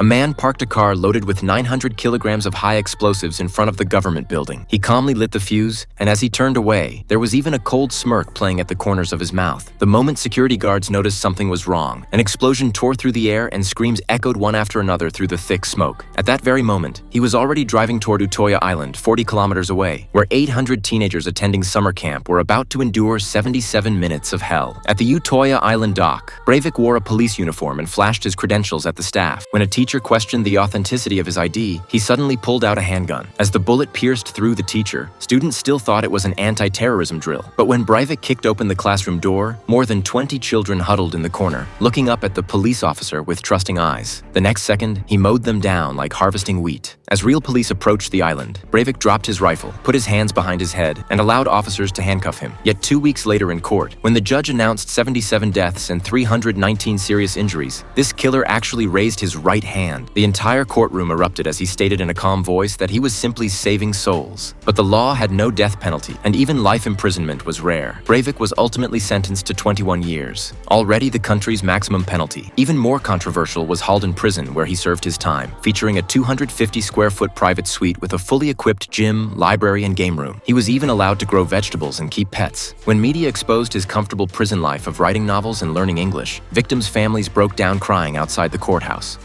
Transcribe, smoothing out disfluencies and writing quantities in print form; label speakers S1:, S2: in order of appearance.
S1: A man parked a car loaded with 900 kilograms of high explosives in front of the government building. He calmly lit the fuse, and as he turned away, there was even a cold smirk playing at the corners of his mouth. The moment security guards noticed something was wrong, an explosion tore through the air and screams echoed one after another through the thick smoke. At that very moment, he was already driving toward Utoya Island, 40 kilometers away, where 800 teenagers attending summer camp were about to endure 77 minutes of hell. At the Utoya Island dock, Breivik wore a police uniform and flashed his credentials at the staff. When a teacher questioned the authenticity of his ID, he suddenly pulled out a handgun. As the bullet pierced through the teacher, students still thought it was an anti-terrorism drill. But when Breivik kicked open the classroom door, more than 20 children huddled in the corner, looking up at the police officer with trusting eyes. The next second, he mowed them down like harvesting wheat. As real police approached the island, Breivik dropped his rifle, put his hands behind his head, and allowed officers to handcuff him. Yet 2 weeks later in court, when the judge announced 77 deaths and 319 serious injuries, this killer actually raised his right hand. The entire courtroom erupted as he stated in a calm voice that he was simply saving souls. But the law had no death penalty, and even life imprisonment was rare. Breivik was ultimately sentenced to 21 years, already the country's maximum penalty. Even more controversial was Halden Prison, where he served his time, featuring a 250-square-foot private suite with a fully equipped gym, library, and game room. He was even allowed to grow vegetables and keep pets. When media exposed his comfortable prison life of writing novels and learning English, victims' families broke down crying outside the courthouse.